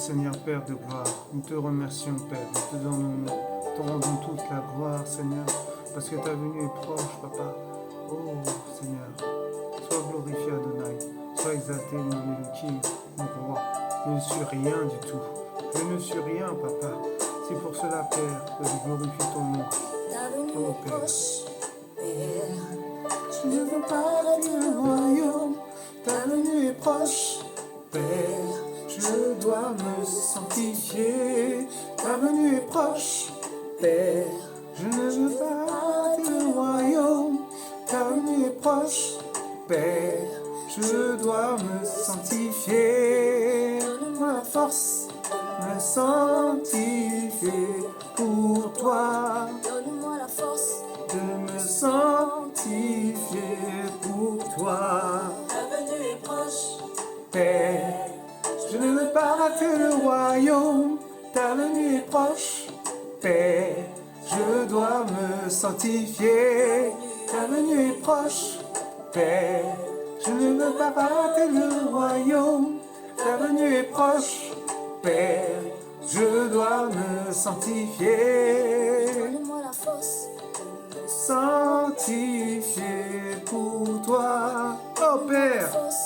Seigneur Père de gloire, nous te remercions Père, nous te rendons toute la gloire Seigneur, parce que ta venue est proche Papa. Oh Seigneur, sois glorifié Adonai, sois exalté mon Elohim, mon roi. Je ne suis rien du tout, je ne suis rien Papa. C'est pour cela Père que je glorifie ton nom. Ta venue Oh est Père. proche, Père. Je ne veux pas rater le royaume. Ta venue est proche, Père, je dois me sanctifier. Ta venue est proche, Père. Je ne veux pas rater le royaume. Ta venue est proche, Père. Je dois me sanctifier. Donne-moi la force de me sanctifier pour toi. donne-moi la force. De me sanctifier pour toi. Ta venue est proche, Père, je ne veux pas rater le royaume, ta venue est proche. Père, je dois me sanctifier, ta venue est proche. Père, je ne veux pas rater le royaume, ta venue est proche. Père, je dois me sanctifier, donne-moi la force. sanctifier pour toi. Oh Père, Force,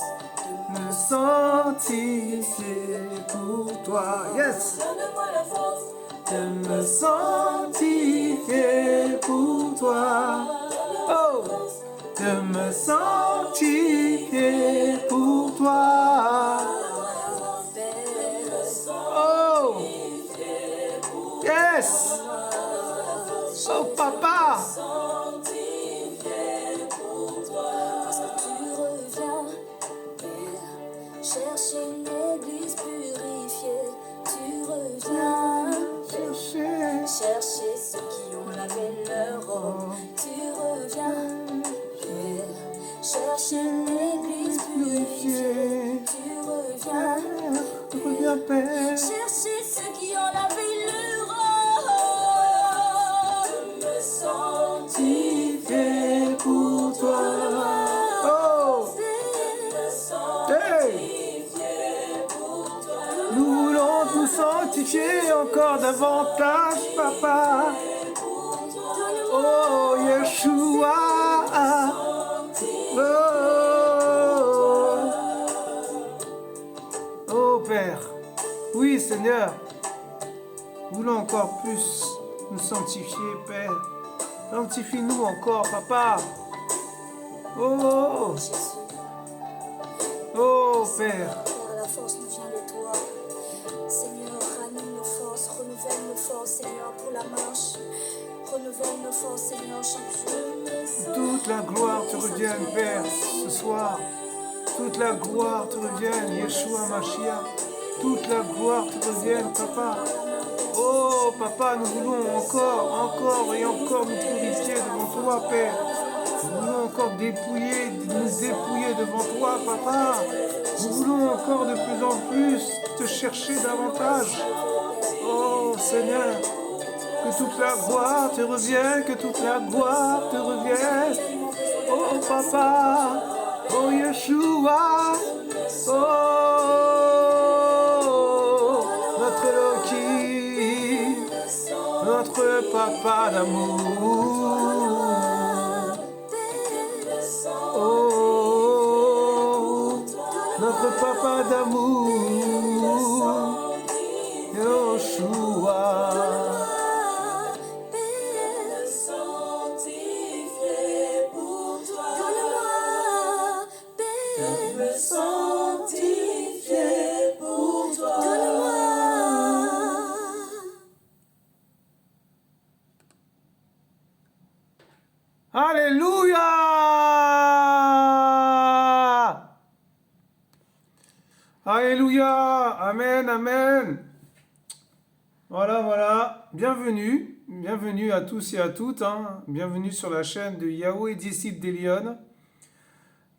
me sanctifier pour toi. Yes. donne-moi la force. De me sanctifier pour toi. Oh. De me sanctifier pour toi. Oh. Yes. Oh papa. Parce que tu reviens, Père, chercher une église purifiée. Tu reviens, chercher ceux qui ont lavé leur robe. Tu reviens, Père, chercher une église purifiée. Tu reviens, Reviens Père. chercher ceux qui ont lavé leur robe. Me Sanctifier pour toi. Oh. Hey. Nous voulons nous sanctifier encore davantage, Papa. Oh, Yeshua. Oh. Oh, Père. Oui, Seigneur. Nous voulons encore plus nous sanctifier, Père. Sanctifie-nous encore, Papa. Oh. Oh, Père. Père, la force nous vient de toi. Seigneur, ranime nos forces, renouvelle nos forces, Seigneur, pour la marche. Renouvelle nos forces, Seigneur, chaque jour. Toute la gloire te revienne, Père, ce soir. Toute la gloire te revienne, Yeshua Mashiach. Toute la gloire te revienne, Papa. Oh, Papa, nous voulons encore et encore nous purifier devant toi, Père. Nous voulons encore nous dépouiller devant toi, Papa. Nous voulons encore de plus en plus te chercher davantage. Oh, Seigneur, que toute la gloire te revienne, que toute la gloire te revienne. Oh, Papa, oh, Yeshua, oh, notre Elohim, notre Papa d'amour. Oh, notre Papa d'amour, Yeshua. Alléluia! Alléluia! Amen, amen. Voilà. Bienvenue à tous et à toutes. Bienvenue sur la chaîne de Yahweh, disciple d'Elion.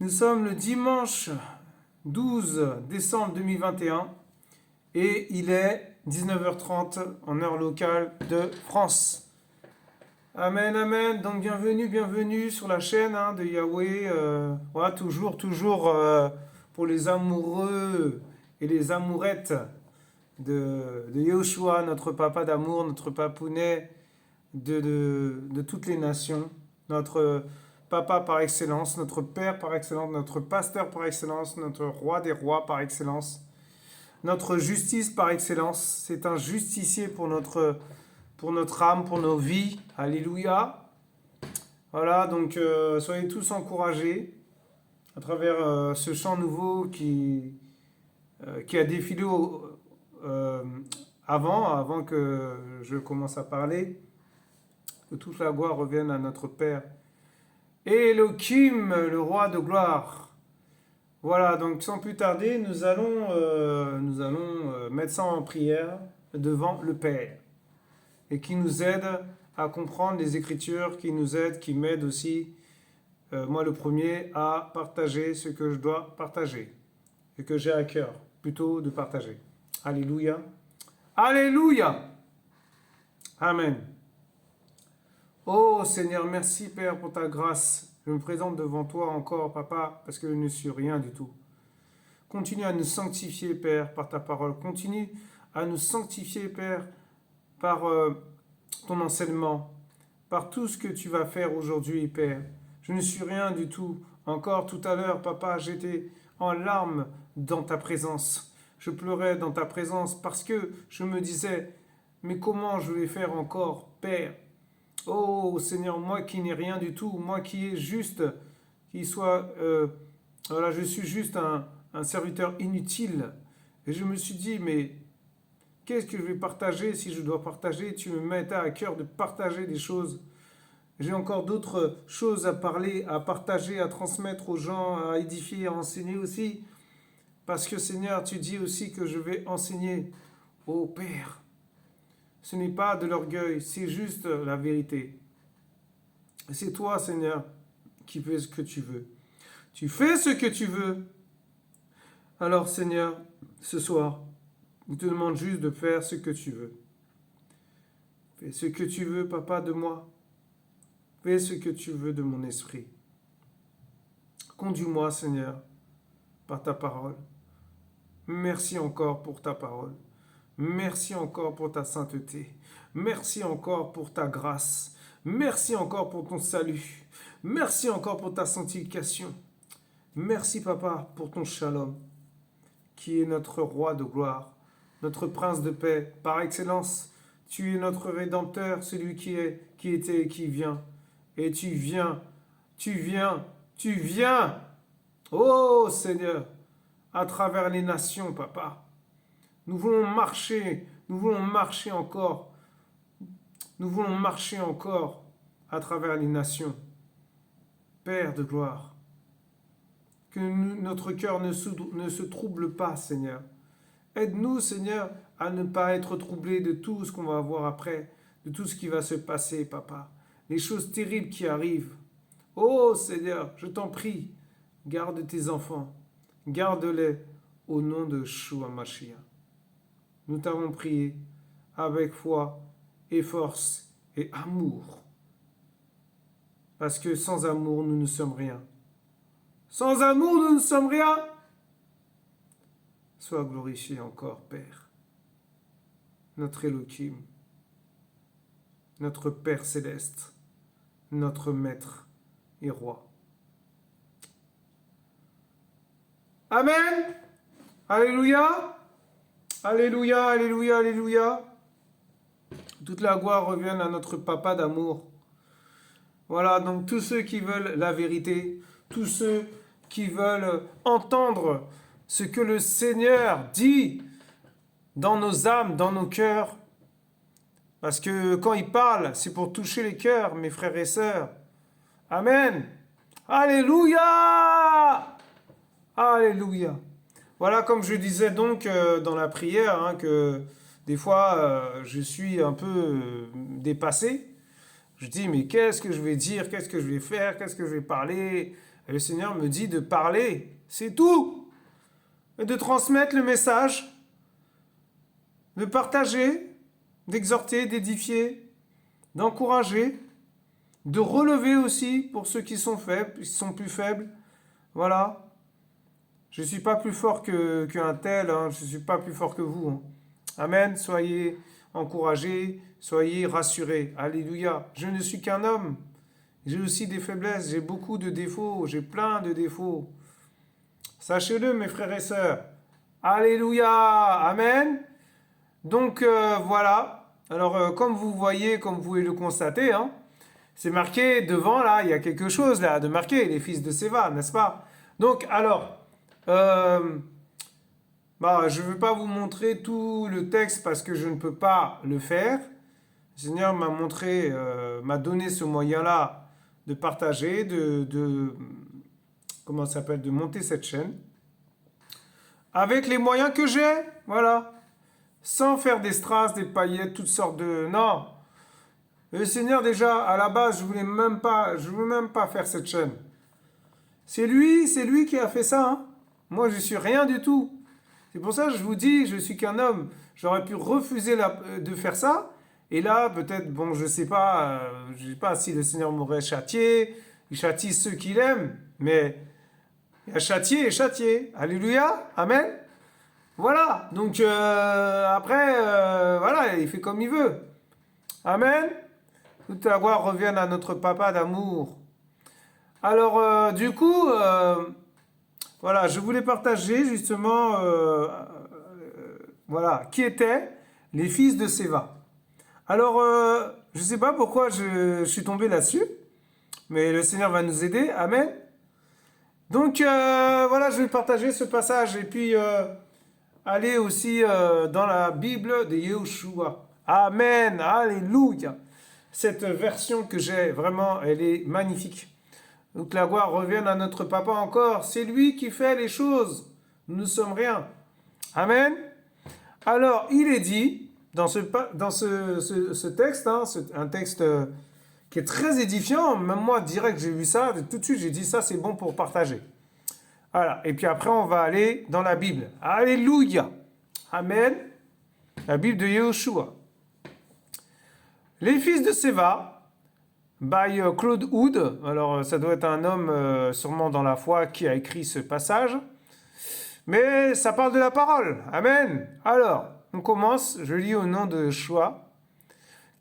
Nous sommes le dimanche 12 décembre 2021 et il est 19h30 en heure locale de France. Amen, amen. Donc bienvenue sur la chaîne de Yahweh. Voilà, toujours pour les amoureux et les amourettes de Yahushua, notre papa d'amour, notre papounet de toutes les nations, notre papa par excellence, notre père par excellence, notre pasteur par excellence, notre roi des rois par excellence, notre justice par excellence. C'est un justicier pour notre âme, pour nos vies. Alléluia. Voilà, donc soyez tous encouragés à travers ce chant nouveau qui a défilé avant que je commence à parler. Que toute la gloire revienne à notre Père. Elohim, le roi de gloire. Voilà, donc sans plus tarder, nous allons mettre ça en prière devant le Père. Et qui nous aide à comprendre les Écritures, qui m'aide aussi, moi le premier, à partager ce que je dois partager. Et que j'ai à cœur, plutôt de partager. Alléluia. Alléluia. Amen. Oh Seigneur, merci Père pour ta grâce. Je me présente devant toi encore, Papa, parce que je ne suis rien du tout. Continue à nous sanctifier, Père, par ta parole. Continue à nous sanctifier, Père, par ton enseignement, par tout ce que tu vas faire aujourd'hui, Père. Je ne suis rien du tout. Encore tout à l'heure, Papa, j'étais en larmes dans ta présence. Je pleurais dans ta présence parce que je me disais, mais comment je vais faire encore, Père? Oh Seigneur, moi qui n'ai rien du tout, moi qui est juste, voilà, je suis juste un serviteur inutile. Et je me suis dit, mais qu'est-ce que je vais partager si je dois partager? Tu me mets à cœur de partager des choses. J'ai encore d'autres choses à parler, à partager, à transmettre aux gens, à édifier, à enseigner aussi. Parce que Seigneur, tu dis aussi que je vais enseigner. Oh Père, ce n'est pas de l'orgueil, c'est juste la vérité. C'est toi, Seigneur, qui fais ce que tu veux. Tu fais ce que tu veux. Alors, Seigneur, ce soir, je te demande juste de faire ce que tu veux. Fais ce que tu veux, Papa, de moi. Fais ce que tu veux de mon esprit. Conduis-moi, Seigneur, par ta parole. Merci encore pour ta parole. Merci encore pour ta sainteté. Merci encore pour ta grâce. Merci encore pour ton salut. Merci encore pour ta sanctification. Merci, Papa, pour ton shalom, qui est notre roi de gloire, notre prince de paix par excellence. Tu es notre rédempteur, celui qui est, qui était et qui vient. Et tu viens, tu viens, tu viens. Oh Seigneur, à travers les nations, Papa. Nous voulons marcher encore. Nous voulons marcher encore à travers les nations. Père de gloire, que notre cœur ne se trouble pas, Seigneur. Aide-nous, Seigneur, à ne pas être troublés de tout ce qu'on va voir après, de tout ce qui va se passer, Papa. Les choses terribles qui arrivent. Oh, Seigneur, je t'en prie, garde tes enfants. Garde-les au nom de Yeshua Mashiach. Nous t'avons prié avec foi et force et amour. Parce que sans amour, nous ne sommes rien. Sans amour, nous ne sommes rien. Sois glorifié encore, Père. Notre Elohim, notre Père céleste, notre Maître et Roi. Amen. Alléluia. Alléluia, alléluia, alléluia. Toute la gloire revienne à notre Papa d'amour. Voilà, donc tous ceux qui veulent la vérité, tous ceux qui veulent entendre ce que le Seigneur dit dans nos âmes, dans nos cœurs. Parce que quand il parle, c'est pour toucher les cœurs, mes frères et sœurs. Amen. Alléluia. Alléluia. Voilà, comme je disais donc dans la prière, que des fois je suis un peu dépassé. Je dis, mais qu'est-ce que je vais dire? Qu'est-ce que je vais faire? Qu'est-ce que je vais parler? Et le Seigneur me dit de parler. C'est tout. Et de transmettre le message, de partager, d'exhorter, d'édifier, d'encourager, de relever aussi pour ceux qui sont faibles, qui sont plus faibles. Voilà. Je ne suis pas plus fort qu'un tel, je ne suis pas plus fort que vous. Amen. Soyez encouragés, soyez rassurés. Alléluia. Je ne suis qu'un homme. J'ai aussi des faiblesses, j'ai beaucoup de défauts, j'ai plein de défauts. Sachez-le, mes frères et sœurs. Alléluia. Amen. Donc, voilà. Alors, comme vous voyez, comme vous pouvez le constater, hein, c'est marqué devant, là, il y a quelque chose, là, de marqué, les fils de Séva, n'est-ce pas? Donc, alors, je ne vais pas vous montrer tout le texte parce que je ne peux pas le faire. Le Seigneur m'a montré, m'a donné ce moyen-là de partager, comment ça s'appelle, de monter cette chaîne. Avec les moyens que j'ai, voilà. Sans faire des strass, des paillettes, toutes sortes de... Non. Le Seigneur, déjà, à la base, je voulais même pas faire cette chaîne. C'est lui qui a fait ça. Hein. Moi, je suis rien du tout. C'est pour ça que je vous dis, je suis qu'un homme. J'aurais pu refuser de faire ça. Et là, peut-être, bon, je sais pas si le Seigneur m'aurait châtié. Il châtie ceux qu'il aime. Mais il a châtié et châtié. Alléluia. Amen. Voilà. Donc, après, voilà, il fait comme il veut. Amen. Toute la gloire revienne à notre papa d'amour. Alors, du coup, voilà, je voulais partager justement, voilà, qui étaient les fils de Séva. Alors, je ne sais pas pourquoi je suis tombé là-dessus, mais le Seigneur va nous aider. Amen. Donc, voilà, je vais partager ce passage et puis aller aussi dans la Bible de Yahushua. Amen. Alléluia. Cette version que j'ai, vraiment, elle est magnifique. Donc la gloire revienne à notre papa encore. C'est lui qui fait les choses. Nous ne sommes rien. Amen. Alors, il est dit, dans ce texte, hein, un texte qui est très édifiant, même moi, direct, j'ai vu ça, tout de suite, j'ai dit ça, c'est bon pour partager. Voilà. Et puis après, on va aller dans la Bible. Alléluia. Amen. La Bible de Yahushua. Les fils de Séva, by Claude Hood. Alors, ça doit être un homme sûrement dans la foi qui a écrit ce passage. Mais ça parle de la parole. Amen. Alors, on commence. Je lis au nom de Yeshua.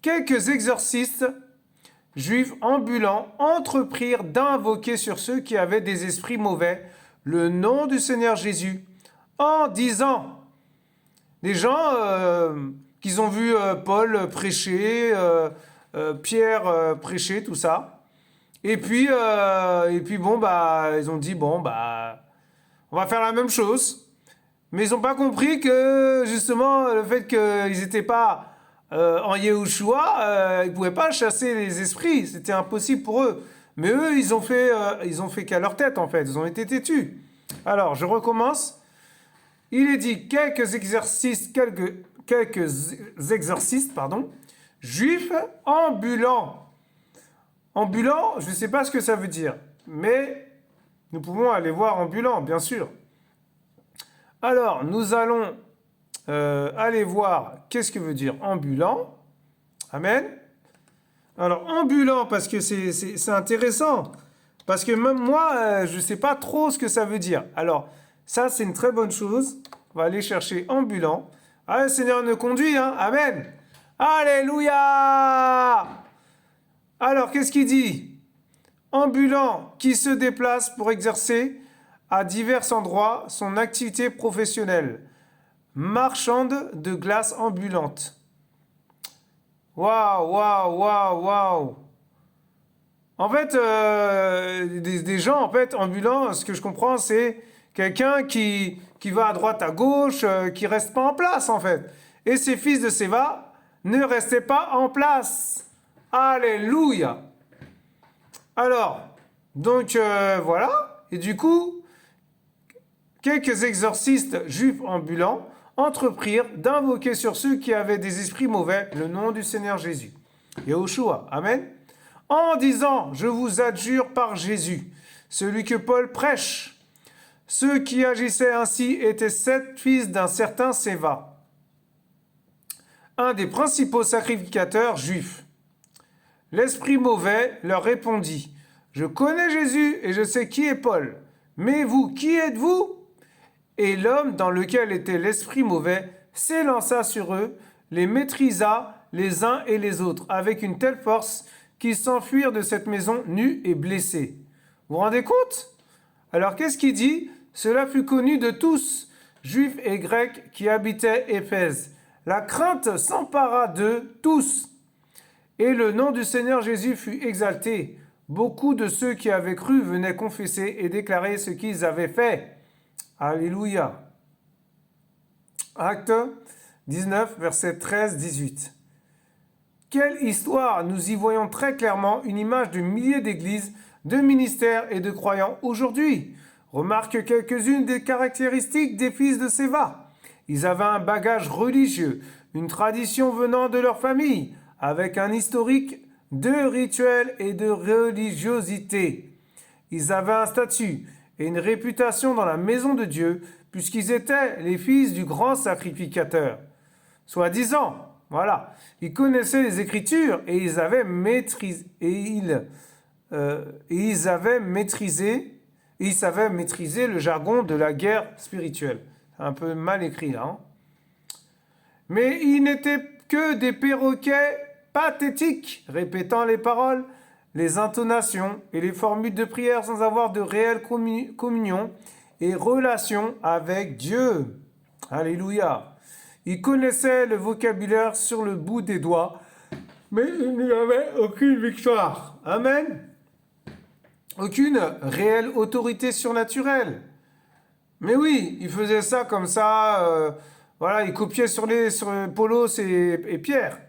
Quelques exorcistes juifs ambulants entreprirent d'invoquer sur ceux qui avaient des esprits mauvais le nom du Seigneur Jésus en disant... Des gens qu'ils ont vu Paul prêcher, Pierre prêcher, tout ça. Et puis bon, ils ont dit, bon, on va faire la même chose. Mais ils n'ont pas compris que, justement, le fait qu'ils n'étaient pas en Yahushua, ils ne pouvaient pas chasser les esprits. C'était impossible pour eux. Mais eux, ils ont fait qu'à leur tête, en fait. Ils ont été têtus. Alors, je recommence. Il est dit quelques exorcistes, juifs ambulants. Ambulant, je ne sais pas ce que ça veut dire, mais nous pouvons aller voir ambulant, bien sûr. Alors, nous allons aller voir qu'est-ce que veut dire ambulant. Amen. Alors, ambulant, parce que c'est intéressant. Parce que même moi, je ne sais pas trop ce que ça veut dire. Alors, ça, c'est une très bonne chose. On va aller chercher ambulant. Ah, le Seigneur nous conduit, hein. Amen. Alléluia. Alors, qu'est-ce qu'il dit? Ambulant qui se déplace pour exercer à divers endroits son activité professionnelle. Marchande de glace ambulante. Waouh, waouh, waouh, waouh. En fait, des gens, en fait, ambulants, ce que je comprends, c'est quelqu'un qui va à droite, à gauche, qui reste pas en place, en fait. Et ces fils de Séva ne restaient pas en place. Alléluia. Alors, donc, voilà. Et du coup, quelques exorcistes juifs ambulants entreprirent d'invoquer sur ceux qui avaient des esprits mauvais le nom du Seigneur Jésus. Yahushua. Amen. En disant, je vous adjure par Jésus, celui que Paul prêche. Ceux qui agissaient ainsi étaient 7 fils d'un certain Séva, un des principaux sacrificateurs juifs. L'esprit mauvais leur répondit, je connais Jésus et je sais qui est Paul, mais vous, qui êtes-vous? Et l'homme dans lequel était l'esprit mauvais s'élança sur eux, les maîtrisa les uns et les autres, avec une telle force qu'ils s'enfuirent de cette maison nus et blessés. Vous vous rendez compte? Alors qu'est-ce qu'il dit? Cela fut connu de tous, juifs et grecs qui habitaient Éphèse. La crainte s'empara d'eux tous. Et le nom du Seigneur Jésus fut exalté. Beaucoup de ceux qui avaient cru venaient confesser et déclarer ce qu'ils avaient fait. Alléluia. Acte 19, versets 13-18. Quelle histoire! Nous y voyons très clairement une image de milliers d'églises, de ministères et de croyants aujourd'hui. Remarque quelques-unes des caractéristiques des fils de Séva. Ils avaient un bagage religieux, une tradition venant de leur famille, avec un historique de rituels et de religiosité. Ils avaient un statut et une réputation dans la maison de Dieu, puisqu'ils étaient les fils du grand sacrificateur. Soi-disant, voilà, ils connaissaient les Écritures et ils avaient maîtrisé, ils savaient maîtriser le jargon de la guerre spirituelle. C'est un peu mal écrit là. Hein. Mais ils n'étaient que des perroquets pathétiques, répétant les paroles, les intonations et les formules de prière sans avoir de réelle communion et relation avec Dieu. Alléluia. Ils connaissaient le vocabulaire sur le bout des doigts, mais ils n'avaient aucune victoire. Amen. Aucune réelle autorité surnaturelle. Mais oui, ils faisaient ça comme ça, voilà, ils copiaient sur Paulos et Pierre.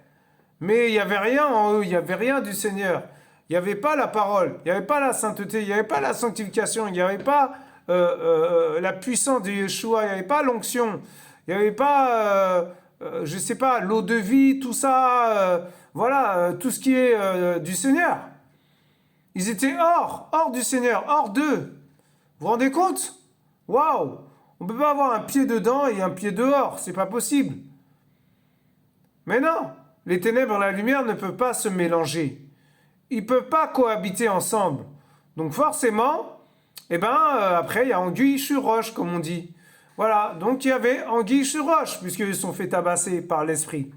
Mais il n'y avait rien en eux, il n'y avait rien du Seigneur. Il n'y avait pas la parole, il n'y avait pas la sainteté, il n'y avait pas la sanctification, il n'y avait pas la puissance de Yeshua, il n'y avait pas l'onction, il n'y avait pas, je ne sais pas, l'eau de vie, tout ça, voilà, tout ce qui est du Seigneur. Ils étaient hors du Seigneur, hors d'eux. Vous vous rendez compte? Waouh! On ne peut pas avoir un pied dedans et un pied dehors, c'est pas possible. Mais non, les ténèbres et la lumière ne peuvent pas se mélanger. Ils ne peuvent pas cohabiter ensemble. Donc forcément, après, il y a anguille sur roche, comme on dit. Voilà, donc il y avait anguille sur roche, puisqu'ils se sont fait tabasser par l'esprit.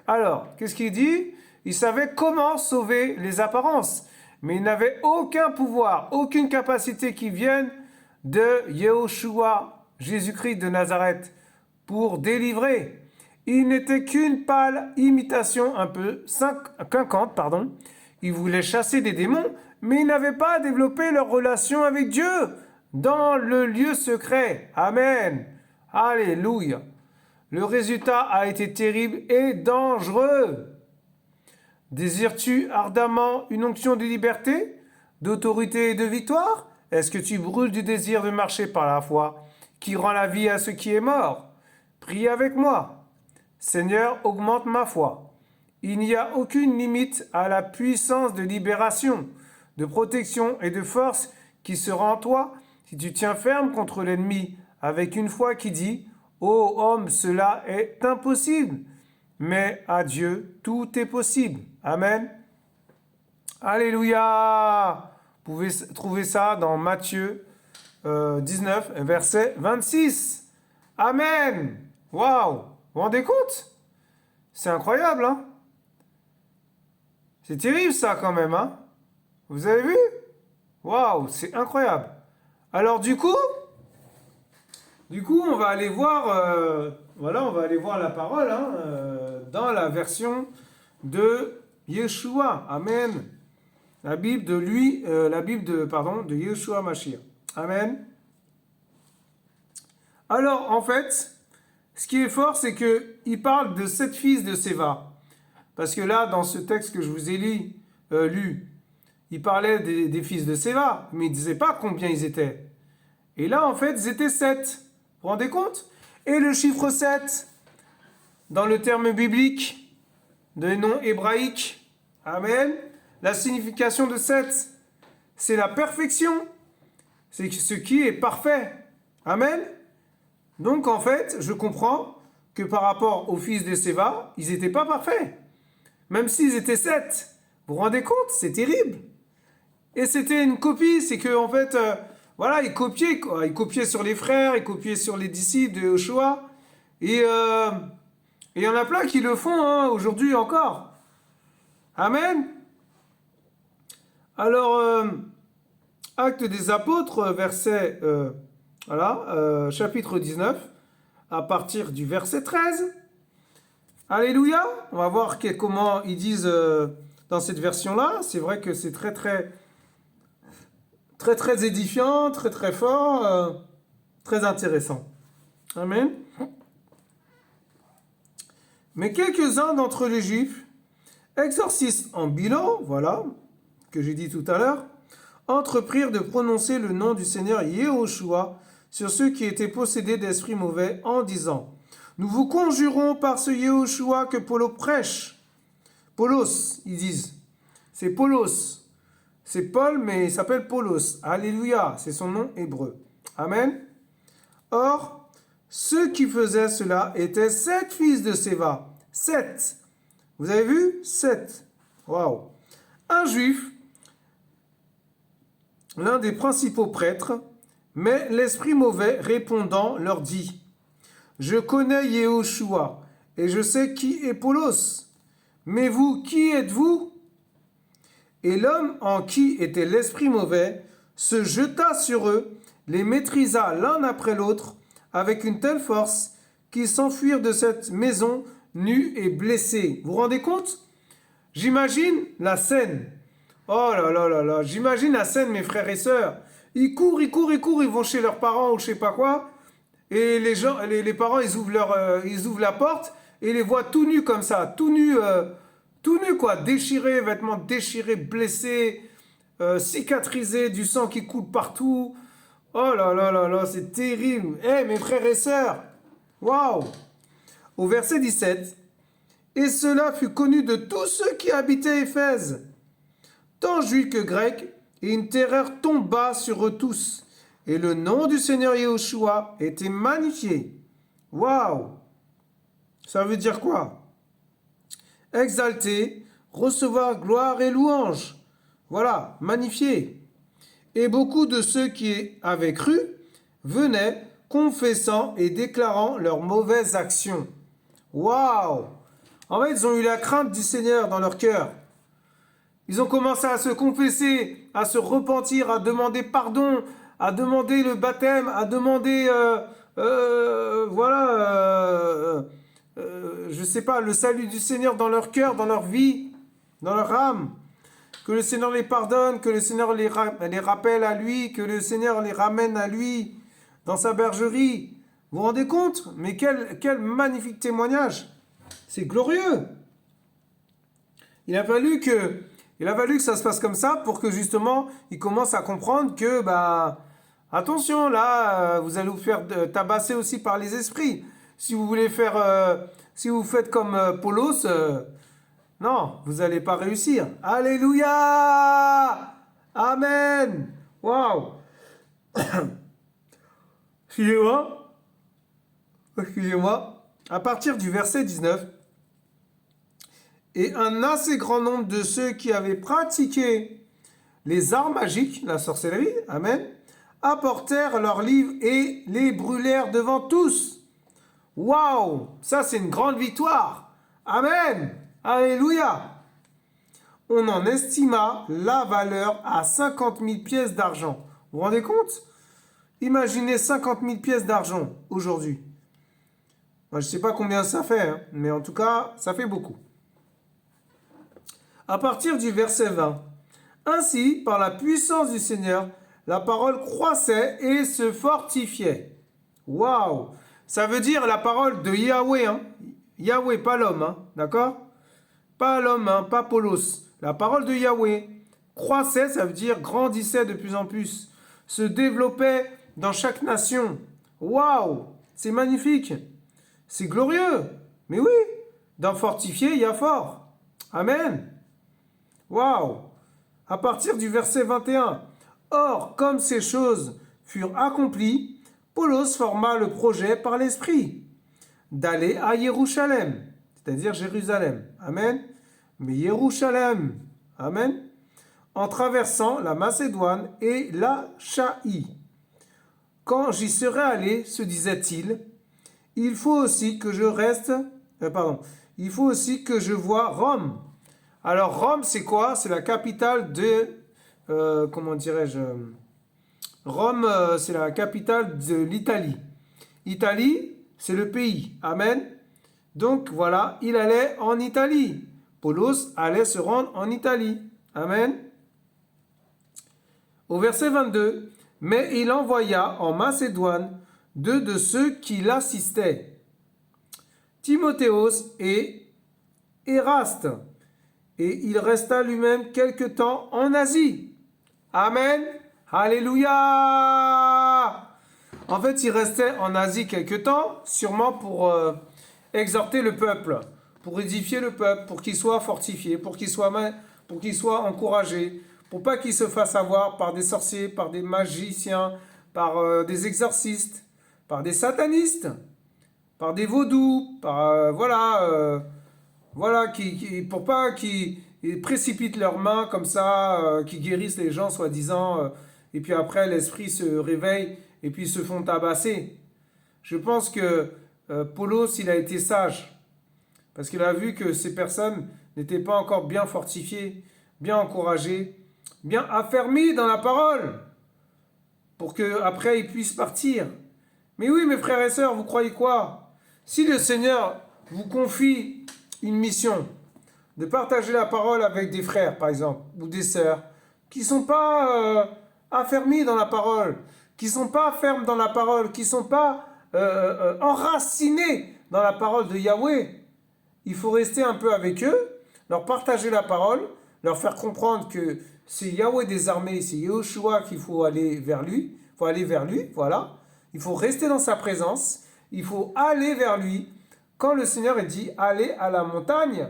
Alors, qu'est-ce qu'il dit? Il savait comment sauver les apparences, mais il n'avait aucun pouvoir, aucune capacité qui vienne de Yehoshua, Jésus-Christ de Nazareth, pour délivrer. Il n'était qu'une pâle imitation un peu quinquante, pardon. Il voulait chasser des démons, mais il n'avait pas développé leur relation avec Dieu dans le lieu secret. Amen. Alléluia. Le résultat a été terrible et dangereux. Désires-tu ardemment une onction de liberté, d'autorité et de victoire? Est-ce que tu brûles du désir de marcher par la foi, qui rend la vie à ce qui est mort? Prie avec moi. Seigneur, augmente ma foi. Il n'y a aucune limite à la puissance de libération, de protection et de force qui sera en toi si tu tiens ferme contre l'ennemi avec une foi qui dit « Ô homme, cela est impossible !» Mais à Dieu, tout est possible. Amen. Alléluia. Vous pouvez trouver ça dans Matthieu 19, verset 26. Amen. Waouh. Vous vous rendez compte? C'est incroyable, hein? C'est terrible ça quand même, hein? Vous avez vu? Waouh, c'est incroyable. Alors du coup, on va aller voir, on va aller voir la parole hein, dans la version de Yeshua. Amen. La Bible de Yeshua Mashiach. Amen. Alors en fait, ce qui est fort, c'est qu'il parle de 7 fils de Séva. Parce que là, dans ce texte que je vous ai lu, il parlait des fils de Séva, mais il ne disait pas combien ils étaient. Et là, en fait, ils étaient 7. Vous vous rendez compte? Et le chiffre 7, dans le terme biblique, de nom hébraïque, amen, la signification de 7, c'est la perfection. C'est ce qui est parfait. Amen. Donc, en fait, je comprends que par rapport aux fils de Séva, ils n'étaient pas parfaits. Même s'ils étaient 7. Vous vous rendez compte? C'est terrible. Et c'était une copie, c'est que en fait, ils copiaient quoi. Ils copiaient sur les frères, ils copiaient sur les disciples de Yoshua. Et il y en a plein qui le font hein, aujourd'hui encore. Amen. Alors, Actes des Apôtres, verset, chapitre 19, à partir du verset 13. Alléluia. On va voir comment ils disent dans cette version-là. C'est vrai que c'est très, très, très, très édifiant, très, très fort, très intéressant. Amen. Mais quelques-uns d'entre les Juifs, exorcistes en bilan, voilà, que j'ai dit tout à l'heure, entreprirent de prononcer le nom du Seigneur Yehoshua sur ceux qui étaient possédés d'esprits mauvais en disant « Nous vous conjurons par ce Yehoshua que Paulo prêche. » Paulos, ils disent. C'est Paulos. C'est Paul, mais il s'appelle Paulos. Alléluia, c'est son nom hébreu. Amen. Or, ceux qui faisaient cela étaient 7 fils de Séva. 7. Vous avez vu 7. Waouh. Un juif, l'un des principaux prêtres, mais l'esprit mauvais répondant leur dit « Je connais Yehoshua et je sais qui est Paulos. Mais vous, qui êtes-vous » Et l'homme en qui était l'esprit mauvais se jeta sur eux, les maîtrisa l'un après l'autre avec une telle force qu'ils s'enfuirent de cette maison nus et blessés. Vous vous rendez compte? J'imagine la scène. Oh là là là là, j'imagine la scène, mes frères et sœurs. Ils courent, ils vont chez leurs parents ou je sais pas quoi. Et les parents, ils ouvrent la porte et les voient tout nus comme ça, tout nus quoi, déchirés, vêtements déchirés, blessés, cicatrisés, du sang qui coule partout. Oh là là là là, c'est terrible. Mes frères et sœurs, waouh. Au verset 17, et cela fut connu de tous ceux qui habitaient Éphèse, tant juifs que grecs, et une terreur tomba sur eux tous. Et le nom du Seigneur Yehoshua était magnifié. Waouh! Ça veut dire quoi? Exalter, recevoir gloire et louange. Voilà, magnifié. Et beaucoup de ceux qui avaient cru venaient confessant et déclarant leurs mauvaises actions. Waouh! En fait, ils ont eu la crainte du Seigneur dans leur cœur. Ils ont commencé à se confesser, à se repentir, à demander pardon, à demander le baptême, à demander, je sais pas, le salut du Seigneur dans leur cœur, dans leur vie, dans leur âme. Que le Seigneur les pardonne, que le Seigneur les rappelle à lui, que le Seigneur les ramène à lui, dans sa bergerie. Vous vous rendez compte? Mais quel magnifique témoignage! C'est glorieux! Il a fallu que ça se passe comme ça pour que justement, ils commencent à comprendre que, attention, là, vous allez vous faire tabasser aussi par les esprits. Si vous voulez si vous faites comme Paulos, non, vous n'allez pas réussir. Alléluia! Amen! Waouh! Excusez-moi. À partir du verset 19, et un assez grand nombre de ceux qui avaient pratiqué les arts magiques, la sorcellerie, amen, apportèrent leurs livres et les brûlèrent devant tous. Waouh! Ça, c'est une grande victoire. Amen! Alléluia! On en estima la valeur à 50 000 pièces d'argent. Vous vous rendez compte? Imaginez 50 000 pièces d'argent aujourd'hui. Moi, je ne sais pas combien ça fait, hein, mais en tout cas, ça fait beaucoup. À partir du verset 20. Ainsi, par la puissance du Seigneur, la parole croissait et se fortifiait. Waouh! Ça veut dire la parole de Yahweh, hein? Yahweh, pas l'homme, hein? D'accord? Pas l'homme, hein? Pas Paulos. La parole de Yahweh croissait, ça veut dire grandissait de plus en plus, se développait dans chaque nation. Waouh! C'est magnifique! C'est glorieux! Mais oui, dans fortifié, il y a fort. Amen! Waouh! À partir du verset 21. Or, comme ces choses furent accomplies, Paulos forma le projet par l'Esprit d'aller à Jérusalem, c'est-à-dire Jérusalem. Amen. Mais Jérusalem, amen, en traversant la Macédoine et la Chaïe. Quand j'y serais allé, se disait-il, il faut aussi que je reste, il faut aussi que je voie Rome. Alors Rome, c'est quoi? C'est la capitale de, comment dirais-je, Rome, c'est la capitale de l'Italie. Italie, c'est le pays. Amen. Donc voilà, il allait en Italie. Paulos allait se rendre en Italie. Amen. Au verset 22, mais il envoya en Macédoine deux de ceux qui l'assistaient, Timothéos et Éraste, et il resta lui-même quelque temps en Asie. Amen. Alléluia. En fait, il restait en Asie quelque temps, sûrement pour exhorter le peuple, pour édifier le peuple, pour qu'il soit fortifié, pour qu'il soit encouragé, pour pas qu'il se fasse avoir par des sorciers, par des magiciens, par des exorcistes, par des satanistes, par des vaudous, par pour pas qu'ils précipitent leurs mains comme ça, qui guérissent les gens soi-disant, et puis après l'esprit se réveille et puis ils se font tabasser. Je pense que Paulos, il a été sage, parce qu'il a vu que ces personnes n'étaient pas encore bien fortifiées, bien encouragées, bien affermies dans la parole, pour qu'après ils puissent partir. Mais oui, mes frères et sœurs, vous croyez quoi? Si le Seigneur vous confie une mission, de partager la parole avec des frères, par exemple, ou des sœurs, qui ne sont pas affermis dans la parole, qui ne sont pas fermes dans la parole, qui ne sont pas enracinés dans la parole de Yahweh, il faut rester un peu avec eux, leur partager la parole, leur faire comprendre que c'est Yahweh des armées, c'est Yahushua qu'il faut aller vers lui, voilà. Il faut rester dans sa présence, il faut aller vers lui. Quand le Seigneur dit allez à la montagne,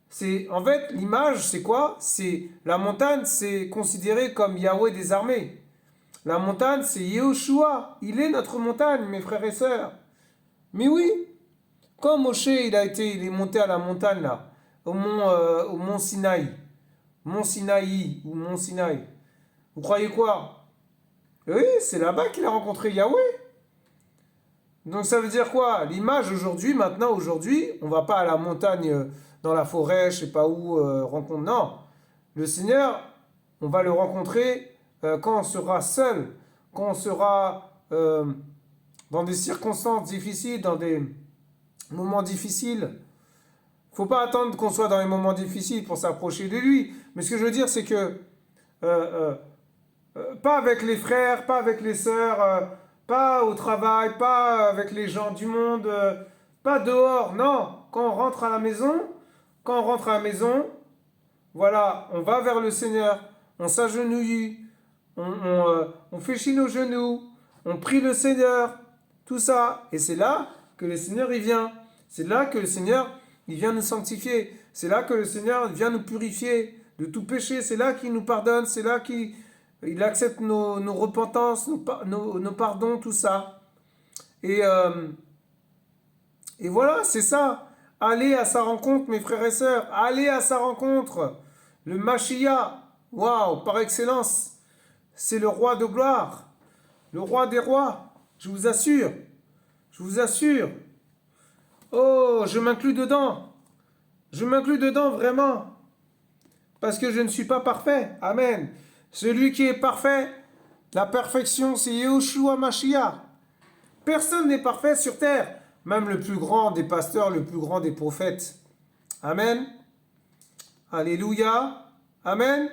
c'est en fait l'image, c'est quoi? C'est la montagne, c'est considéré comme Yahweh des armées. La montagne, c'est Yahushua. Il est notre montagne, mes frères et sœurs. Mais oui, quand Moshe il est monté à la montagne là, au mont Sinaï, mont Sinaï ou mont Sinaï, vous croyez quoi? Oui, c'est là-bas qu'il a rencontré Yahweh. Donc ça veut dire quoi? L'image aujourd'hui, aujourd'hui, on va pas à la montagne dans la forêt, je sais pas où, rencontre. Non, le Seigneur, on va le rencontrer quand on sera seul, quand on sera dans des circonstances difficiles, dans des moments difficiles. Faut pas attendre qu'on soit dans les moments difficiles pour s'approcher de lui. Mais ce que je veux dire, c'est que pas avec les frères, pas avec les sœurs, pas au travail, pas avec les gens du monde, pas dehors, non. Quand on rentre à la maison, voilà, on va vers le Seigneur, on s'agenouille, on fléchit nos genoux, on prie le Seigneur, tout ça. Et c'est là que le Seigneur, il vient. C'est là que le Seigneur, il vient nous sanctifier. C'est là que le Seigneur vient nous purifier de tout péché. C'est là qu'il nous pardonne, c'est là qu'il accepte nos repentances, nos pardons, tout ça. Et voilà, c'est ça. Allez à sa rencontre, mes frères et sœurs. Allez à sa rencontre. Le Mashiach, waouh, par excellence, c'est le roi de gloire. Le roi des rois, je vous assure. Je vous assure. Oh, je m'inclus dedans. Je m'inclus dedans vraiment. Parce que je ne suis pas parfait. Amen. Celui qui est parfait, la perfection, c'est Yahushua Mashiach. Personne n'est parfait sur terre. Même le plus grand des pasteurs, le plus grand des prophètes. Amen. Alléluia. Amen.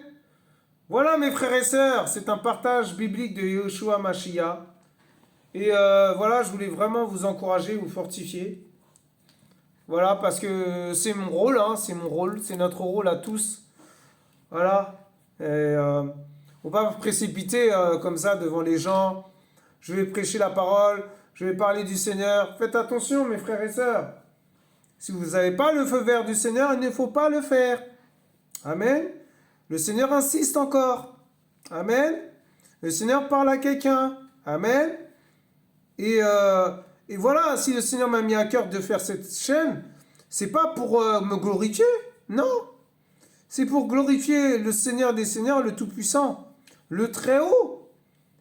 Voilà mes frères et sœurs, c'est un partage biblique de Yahushua Mashiach. Et voilà, je voulais vraiment vous encourager, vous fortifier. Voilà, parce que c'est mon rôle, hein, c'est notre rôle à tous. Voilà. Et faut pas vous précipiter comme ça devant les gens. Je vais prêcher la parole, je vais parler du Seigneur. Faites attention, mes frères et sœurs. Si vous n'avez pas le feu vert du Seigneur, il ne faut pas le faire. Amen. Le Seigneur insiste encore. Amen. Le Seigneur parle à quelqu'un. Amen. Et voilà, si le Seigneur m'a mis à cœur de faire cette chaîne, c'est pas pour me glorifier. Non. C'est pour glorifier le Seigneur des Seigneurs, le Tout-Puissant, le Très-Haut,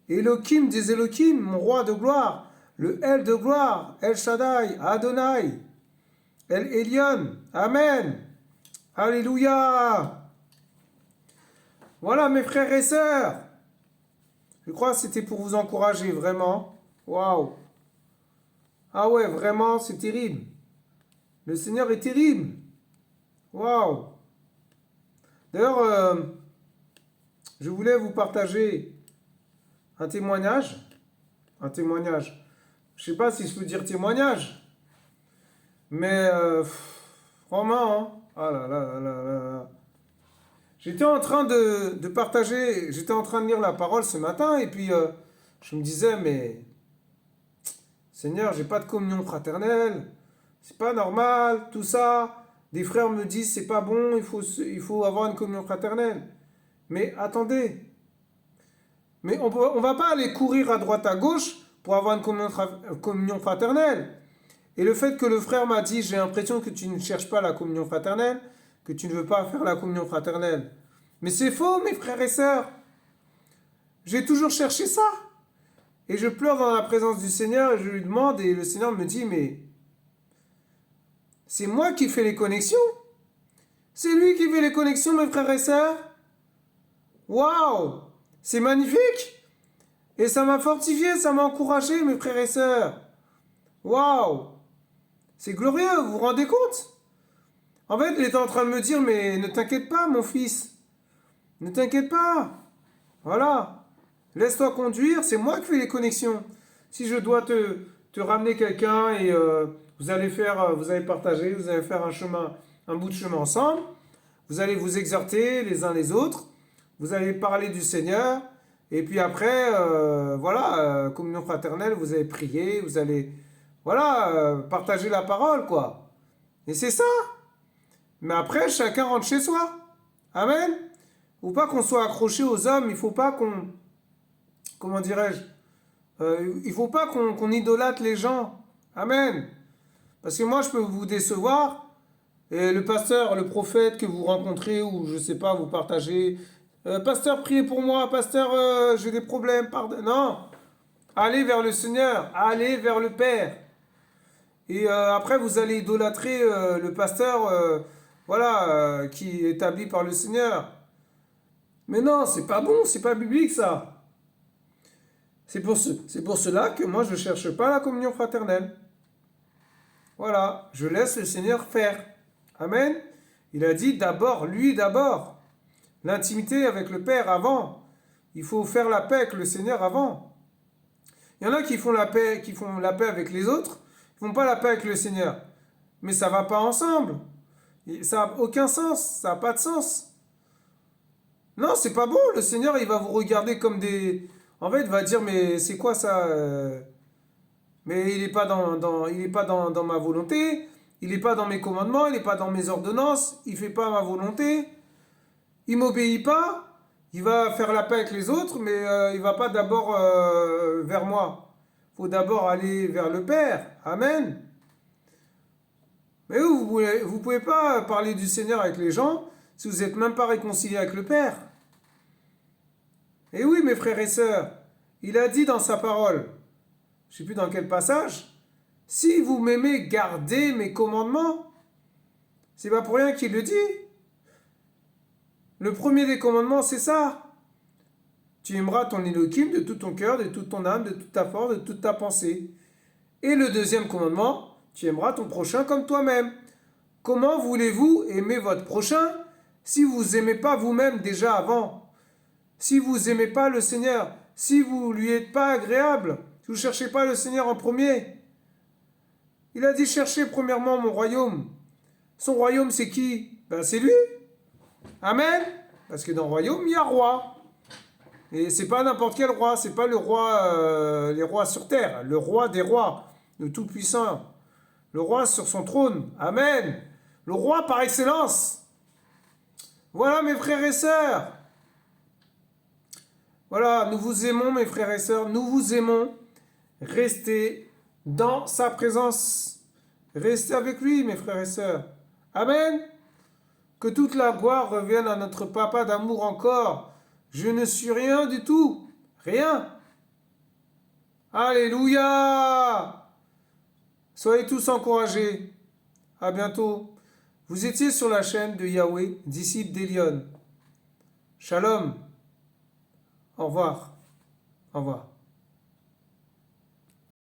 Elohim des Elohim, mon roi de gloire, le El de gloire, El Shaddai, Adonai, El Elyon, Amen, Alléluia. Voilà mes frères et sœurs. Je crois que c'était pour vous encourager, vraiment. Waouh. Ah ouais, vraiment, c'est terrible. Le Seigneur est terrible. Waouh. D'ailleurs, je voulais vous partager un témoignage. Un témoignage. Je ne sais pas si je peux dire témoignage. Mais, vraiment, hein. Ah là là là là là. J'étais en train de partager, j'étais en train de lire la parole ce matin, et puis je me disais, mais Seigneur, j'ai pas de communion fraternelle, c'est pas normal, tout ça. Des frères me disent, c'est pas bon, il faut avoir une communion fraternelle. Mais attendez, mais on va pas aller courir à droite à gauche pour avoir une communion fraternelle. Et le fait que le frère m'a dit, j'ai l'impression que tu ne cherches pas la communion fraternelle, que tu ne veux pas faire la communion fraternelle. Mais c'est faux, mes frères et sœurs. J'ai toujours cherché ça. Et je pleure dans la présence du Seigneur et je lui demande, et le Seigneur me dit, mais c'est moi qui fais les connexions. C'est lui qui fait les connexions, mes frères et sœurs. Waouh! C'est magnifique. Et ça m'a fortifié, ça m'a encouragé, mes frères et sœurs. Waouh! C'est glorieux, vous vous rendez compte? En fait, il était en train de me dire, mais ne t'inquiète pas, mon fils. Ne t'inquiète pas. Voilà. Laisse-toi conduire, c'est moi qui fais les connexions. Si je dois te ramener quelqu'un et vous allez partager, vous allez faire un bout de chemin ensemble, vous allez vous exhorter les uns les autres, vous allez parler du Seigneur, et puis après, communion fraternelle, vous allez prier, vous allez, partager la parole, quoi. Et c'est ça. Mais après, chacun rentre chez soi. Amen. Ou pas qu'on soit accroché aux hommes, il faut pas qu'on... Comment dirais-je, il faut pas qu'on idolâtre les gens. Amen. Parce que moi, je peux vous décevoir. Et le pasteur, le prophète que vous rencontrez, ou je sais pas, vous partagez. Pasteur, priez pour moi. Pasteur, j'ai des problèmes. Pardon. Non. Allez vers le Seigneur. Allez vers le Père. Et après, vous allez idolâtrer le pasteur, qui est établi par le Seigneur. Mais non, c'est pas bon, c'est pas biblique ça. C'est pour cela que moi je ne cherche pas la communion fraternelle. Voilà, je laisse le Seigneur faire. Amen. Il a dit d'abord, lui d'abord. L'intimité avec le Père avant. Il faut faire la paix avec le Seigneur avant. Il y en a qui font la paix avec les autres, ils ne font pas la paix avec le Seigneur. Mais ça ne va pas ensemble. Ça n'a aucun sens, ça n'a pas de sens. Non, c'est pas bon. Le Seigneur, il va vous regarder comme des... En fait, il va dire, mais c'est quoi ça Mais il n'est pas dans ma volonté, il n'est pas dans mes commandements, il n'est pas dans mes ordonnances, il ne fait pas ma volonté, il ne m'obéit pas, il va faire la paix avec les autres, mais il ne va pas d'abord vers moi. Il faut d'abord aller vers le Père. Amen. Mais vous ne pouvez pas parler du Seigneur avec les gens si vous n'êtes même pas réconcilié avec le Père. Et oui, mes frères et sœurs, il a dit dans sa parole, je ne sais plus dans quel passage, si vous m'aimez, gardez mes commandements. C'est pas pour rien qu'il le dit. Le premier des commandements, c'est ça. Tu aimeras ton Élohim de tout ton cœur, de toute ton âme, de toute ta force, de toute ta pensée. Et le deuxième commandement, tu aimeras ton prochain comme toi-même. Comment voulez-vous aimer votre prochain si vous n'aimez pas vous-même déjà avant ? Si vous n'aimez pas le Seigneur, si vous ne lui êtes pas agréable, si vous ne cherchez pas le Seigneur en premier. Il a dit cherchez premièrement mon royaume. Son royaume c'est qui ? Ben c'est lui. Amen. Parce que dans le royaume il y a roi. Et c'est pas n'importe quel roi, c'est pas le roi, les rois sur terre, le roi des rois, le Tout-Puissant. Le roi sur son trône. Amen. Le roi par excellence. Voilà mes frères et sœurs. Voilà, nous vous aimons mes frères et sœurs, nous vous aimons. Restez dans sa présence. Restez avec lui mes frères et sœurs. Amen. Que toute la gloire revienne à notre papa d'amour encore. Je ne suis rien du tout. Rien. Alléluia! Soyez tous encouragés. À bientôt. Vous étiez sur la chaîne de Yahweh, disciple d'Elion. Shalom. Au revoir. Au revoir.